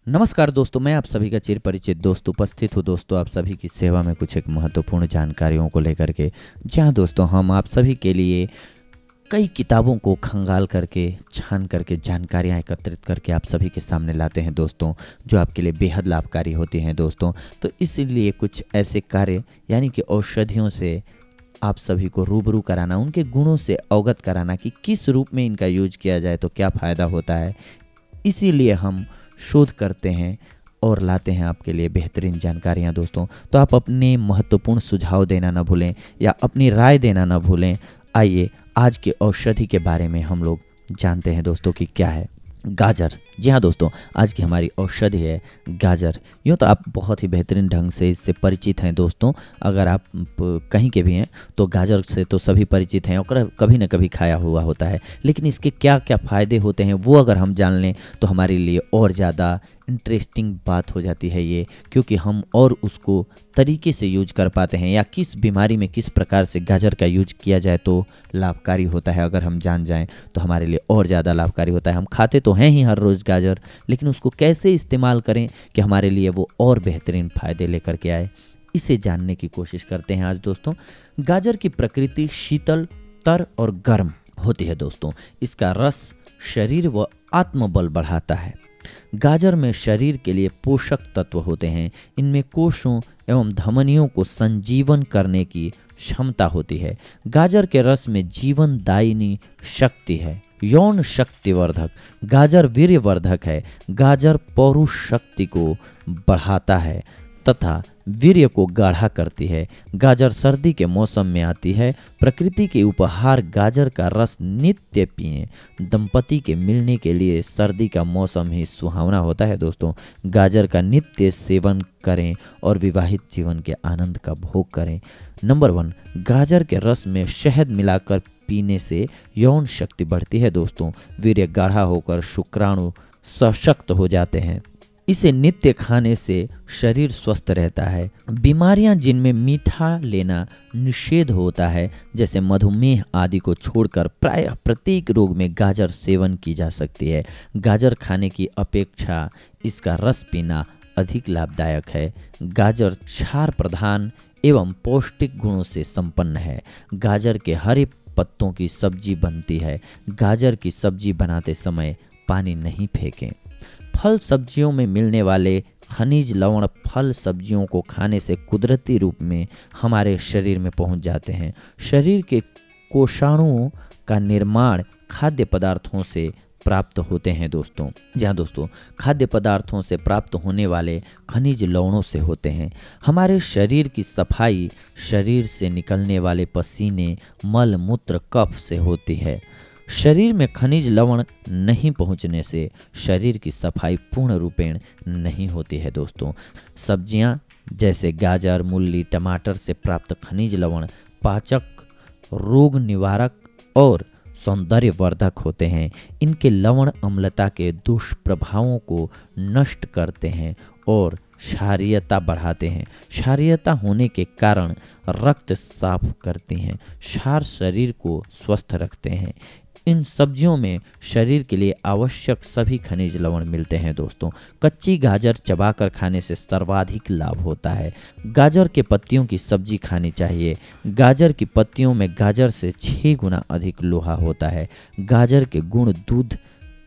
नमस्कार दोस्तों, मैं आप सभी का चिर परिचित दोस्त उपस्थित हूँ दोस्तों आप सभी की सेवा में कुछ एक महत्वपूर्ण जानकारियों को लेकर के। जहाँ दोस्तों हम आप सभी के लिए कई किताबों को खंगाल करके छान करके जानकारियाँ एकत्रित करके आप सभी के सामने लाते हैं दोस्तों, जो आपके लिए बेहद लाभकारी होती हैं दोस्तों। तो इसीलिए कुछ ऐसे कार्य यानी कि औषधियों से आप सभी को रूबरू कराना, उनके गुणों से अवगत कराना कि किस रूप में इनका यूज किया जाए तो क्या फ़ायदा होता है। इसीलिए हम शोध करते हैं और लाते हैं आपके लिए बेहतरीन जानकारियाँ दोस्तों। तो आप अपने महत्वपूर्ण सुझाव देना ना भूलें या अपनी राय देना ना भूलें। आइए आज के औषधि के बारे में हम लोग जानते हैं दोस्तों कि क्या है गाजर। जी हाँ दोस्तों, आज की हमारी औषधि है गाजर। यूँ तो आप बहुत ही बेहतरीन ढंग से इससे परिचित हैं दोस्तों। अगर आप कहीं के भी हैं तो गाजर से तो सभी परिचित हैं और कभी ना कभी खाया हुआ होता है। लेकिन इसके क्या क्या फ़ायदे होते हैं वो अगर हम जान लें तो हमारे लिए और ज़्यादा इंटरेस्टिंग बात हो जाती है ये, क्योंकि हम और उसको तरीके से यूज कर पाते हैं या किस बीमारी में किस प्रकार से गाजर का यूज किया जाए तो लाभकारी होता है। अगर हम जान जाएं तो हमारे लिए और ज़्यादा लाभकारी होता है। हम खाते तो हैं ही हर रोज़ गाजर, लेकिन उसको कैसे इस्तेमाल करें कि हमारे लिए वो और बेहतरीन फ़ायदे लेकर के आए, इसे जानने की कोशिश करते हैं आज दोस्तों। गाजर की प्रकृति शीतल, तर और गर्म होती है दोस्तों। इसका रस शरीर व आत्मबल बढ़ाता है। गाजर में शरीर के लिए पोषक तत्व होते हैं। इनमें कोषों एवं धमनियों को संजीवन करने की क्षमता होती है। गाजर के रस में जीवनदायिनी शक्ति है। यौन शक्तिवर्धक, गाजर वीर्यवर्धक है। गाजर पौरुष शक्ति को बढ़ाता है तथा वीर्य को गाढ़ा करती है। गाजर सर्दी के मौसम में आती है। प्रकृति के उपहार गाजर का रस नित्य पिएं। दंपति के मिलने के लिए सर्दी का मौसम ही सुहावना होता है दोस्तों। गाजर का नित्य सेवन करें और विवाहित जीवन के आनंद का भोग करें। नंबर 1, गाजर के रस में शहद मिलाकर पीने से यौन शक्ति बढ़ती है दोस्तों। वीर्य गाढ़ा होकर शुक्राणु सशक्त हो जाते हैं। इसे नित्य खाने से शरीर स्वस्थ रहता है। बीमारियां जिनमें मीठा लेना निषेध होता है, जैसे मधुमेह आदि को छोड़कर प्रायः प्रत्येक रोग में गाजर सेवन की जा सकती है। गाजर खाने की अपेक्षा इसका रस पीना अधिक लाभदायक है। गाजर क्षार प्रधान एवं पौष्टिक गुणों से संपन्न है। गाजर के हरे पत्तों की सब्जी बनती है। गाजर की सब्जी बनाते समय पानी नहीं फेंकें। फल सब्जियों में मिलने वाले खनिज लवण फल सब्जियों को खाने से कुदरती रूप में हमारे शरीर में पहुंच जाते हैं। शरीर के कोषाणुओं का निर्माण खाद्य पदार्थों से प्राप्त होते हैं दोस्तों। जहाँ दोस्तों खाद्य पदार्थों से प्राप्त होने वाले खनिज लवणों से होते हैं। हमारे शरीर की सफाई शरीर से निकलने वाले पसीने, मल मूत्र, कफ से होती है। शरीर में खनिज लवण नहीं पहुंचने से शरीर की सफाई पूर्ण रूपेण नहीं होती है दोस्तों। सब्जियां जैसे गाजर, मूली, टमाटर से प्राप्त खनिज लवण पाचक, रोग निवारक और सौंदर्यवर्धक होते हैं। इनके लवण अम्लता के दुष्प्रभावों को नष्ट करते हैं और क्षारीयता बढ़ाते हैं। क्षारीयता होने के कारण रक्त साफ करती हैं। क्षार शरीर को स्वस्थ रखते हैं। इन सब्जियों में शरीर के लिए आवश्यक सभी खनिज लवण मिलते हैं दोस्तों। कच्ची गाजर चबाकर खाने से सर्वाधिक लाभ होता है। गाजर के पत्तियों की सब्जी खानी चाहिए। गाजर की पत्तियों में गाजर से 6 गुना अधिक लोहा होता है। गाजर के गुण दूध,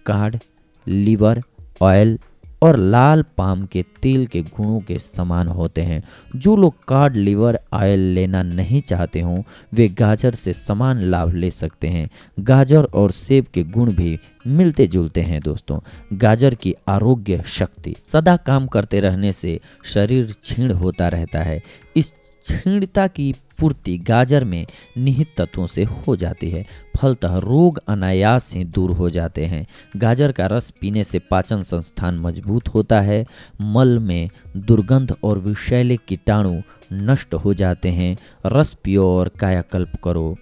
कार्ड, लीवर ऑयल और लाल पाम के तेल के गुणों के समान होते हैं। जो लोग कार्ड, लीवर ऑयल लेना नहीं चाहते हों वे गाजर से समान लाभ ले सकते हैं। गाजर और सेब के गुण भी मिलते जुलते हैं दोस्तों। गाजर की आरोग्य शक्ति, सदा काम करते रहने से शरीर क्षीण होता रहता है। इस क्षीणता की पूर्ति गाजर में निहित तत्वों से हो जाती है। फलतः रोग अनायास ही दूर हो जाते हैं। गाजर का रस पीने से पाचन संस्थान मजबूत होता है। मल में दुर्गंध और विषैले कीटाणु नष्ट हो जाते हैं। रस पियो और कायाकल्प करो।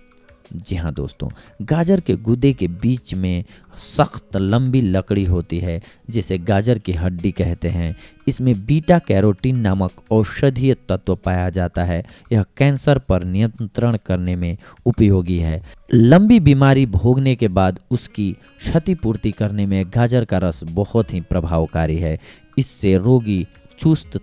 जी हाँ दोस्तों, गाजर के गूदे के बीच में सख्त लंबी लकड़ी होती है जिसे गाजर की हड्डी कहते हैं। इसमें बीटा कैरोटीन नामक औषधीय तत्व पाया जाता है। यह कैंसर पर नियंत्रण करने में उपयोगी है। लंबी बीमारी भोगने के बाद उसकी क्षतिपूर्ति करने में गाजर का रस बहुत ही प्रभावकारी है। इससे रोगी चुस्त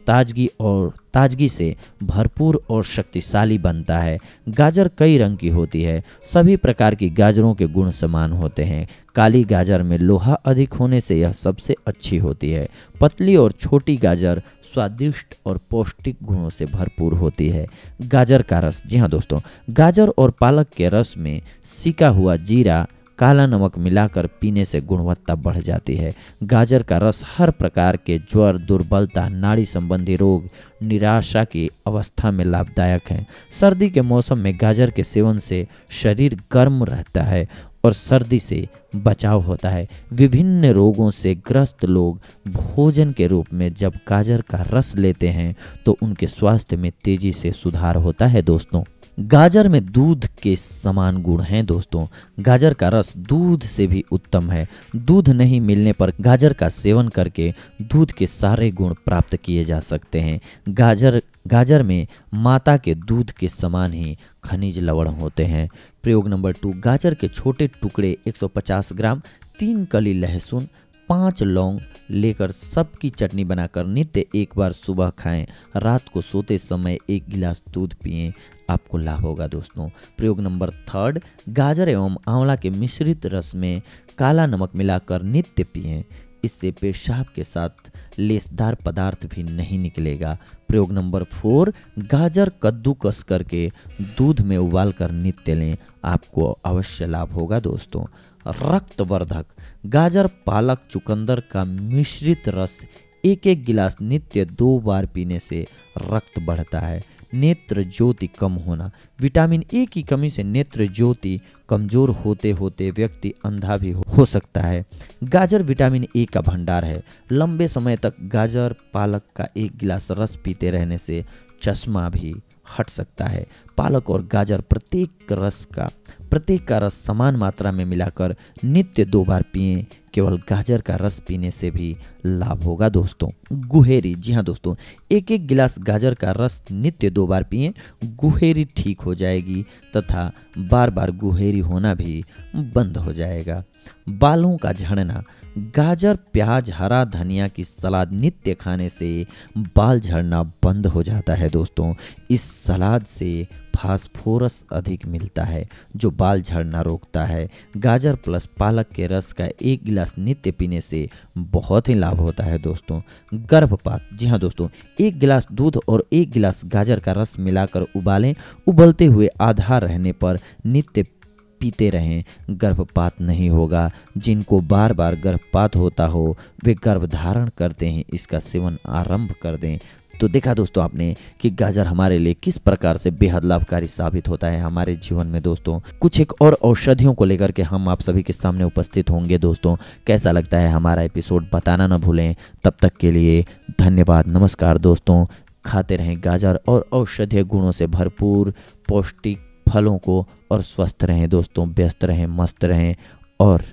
ताजगी से भरपूर और शक्तिशाली बनता है। गाजर कई रंग की होती है। सभी प्रकार की गाजरों के गुण समान होते हैं। काली गाजर में लोहा अधिक होने से यह सबसे अच्छी होती है। पतली और छोटी गाजर स्वादिष्ट और पौष्टिक गुणों से भरपूर होती है। गाजर का रस, जी हाँ दोस्तों, गाजर और पालक के रस में सिका हुआ जीरा, काला नमक मिलाकर पीने से गुणवत्ता बढ़ जाती है। गाजर का रस हर प्रकार के ज्वर, दुर्बलता, नाड़ी संबंधी रोग, निराशा की अवस्था में लाभदायक है। सर्दी के मौसम में गाजर के सेवन से शरीर गर्म रहता है और सर्दी से बचाव होता है। विभिन्न रोगों से ग्रस्त लोग भोजन के रूप में जब गाजर का रस लेते हैं तो उनके स्वास्थ्य में तेजी से सुधार होता है। दोस्तों, गाजर में दूध के समान गुण हैं। दोस्तों, गाजर का रस दूध से भी उत्तम है। दूध नहीं मिलने पर गाजर का सेवन करके दूध के सारे गुण प्राप्त किए जा सकते हैं। गाजर में माता के दूध के समान ही खनिज लवण होते हैं। प्रयोग नंबर 2, गाजर के छोटे टुकड़े 150 ग्राम, 3 कली लहसुन, 5 लौंग लेकर सबकी चटनी बनाकर नित्य एक बार सुबह खाएं। रात को सोते समय 1 गिलास दूध पिएं, आपको लाभ होगा। दोस्तों, प्रयोग नंबर 3, गाजर एवं आंवला के मिश्रित रस में काला नमक मिलाकर नित्य पिएं। इससे पेशाब के साथ लेसदार पदार्थ भी नहीं निकलेगा। प्रयोग नंबर 4, गाजर कद्दूकस करके दूध में उबालकर नित्य लें, आपको अवश्य लाभ होगा। दोस्तों, रक्तवर्धक, गाजर, पालक, चुकंदर का मिश्रित रस 1-1 गिलास नित्य 2 बार पीने से रक्त बढ़ता है। नेत्र ज्योति कम होना, विटामिन ए की कमी से नेत्र ज्योति कमजोर होते होते व्यक्ति अंधा भी हो सकता है। गाजर विटामिन ए का भंडार है। लंबे समय तक गाजर पालक का 1 गिलास रस पीते रहने से चश्मा भी हट सकता है। पालक और गाजर प्रत्येक का रस समान मात्रा में मिलाकर नित्य 2 बार पिएं। केवल गाजर का रस पीने से भी लाभ होगा। दोस्तों, गुहेरी, जी हाँ दोस्तों, 1-1 गिलास गाजर का रस नित्य 2 बार पिएं। गुहेरी ठीक हो जाएगी तथा बार बार गुहेरी होना भी बंद हो जाएगा। बालों का झड़ना, गाजर, प्याज, हरा धनिया की सलाद नित्य खाने से बाल झड़ना बंद हो जाता है। दोस्तों, इस सलाद से फास्फोरस अधिक मिलता है जो बाल झड़ना रोकता है। गाजर प्लस पालक के रस का 1 गिलास नित्य पीने से बहुत ही लाभ होता है। दोस्तों, गर्भपात, जी हाँ दोस्तों, 1 गिलास दूध और 1 गिलास गाजर का रस मिलाकर उबालें। उबलते हुए आधा रहने पर नित्य पीते रहें, गर्भपात नहीं होगा। जिनको बार बार गर्भपात होता हो वे गर्भधारण करते हैं, इसका सेवन आरंभ कर दें। तो देखा दोस्तों आपने कि गाजर हमारे लिए किस प्रकार से बेहद लाभकारी साबित होता है हमारे जीवन में। दोस्तों, कुछ एक और औषधियों को लेकर के हम आप सभी के सामने उपस्थित होंगे। दोस्तों, कैसा लगता है हमारा एपिसोड बताना न भूलें। तब तक के लिए धन्यवाद, नमस्कार। दोस्तों, खाते रहें गाजर और औषधीय गुणों से भरपूर पौष्टिक फलों को और स्वस्थ रहें। दोस्तों, व्यस्त रहें, मस्त रहें और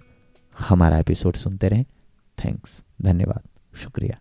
हमारा एपिसोड सुनते रहें। थैंक्स, धन्यवाद, शुक्रिया।